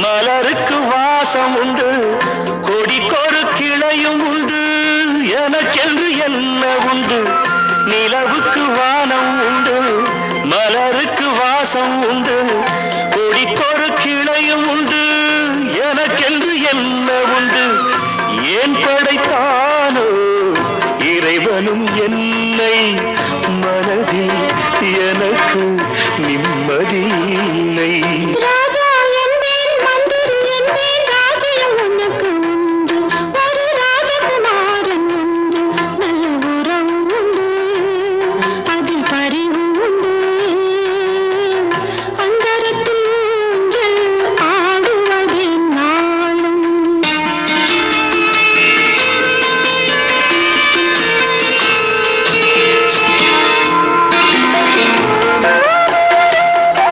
மலருக்கு வாசம் உண்டு, கொடிக்கொரு கிளையும் உண்டு, எனக்கென்று என்ன உண்டு? நிலவுக்கு வானம் உண்டு, மலருக்கு வாசம் உண்டு, கொடிக்கொரு கிளையும் உண்டு, எனக்கென்று என்ன உண்டு? ஏன் படைத்தானோ இறைவனும் என்னை? மனதில் எனக்கு நிம்மதி இல்லை.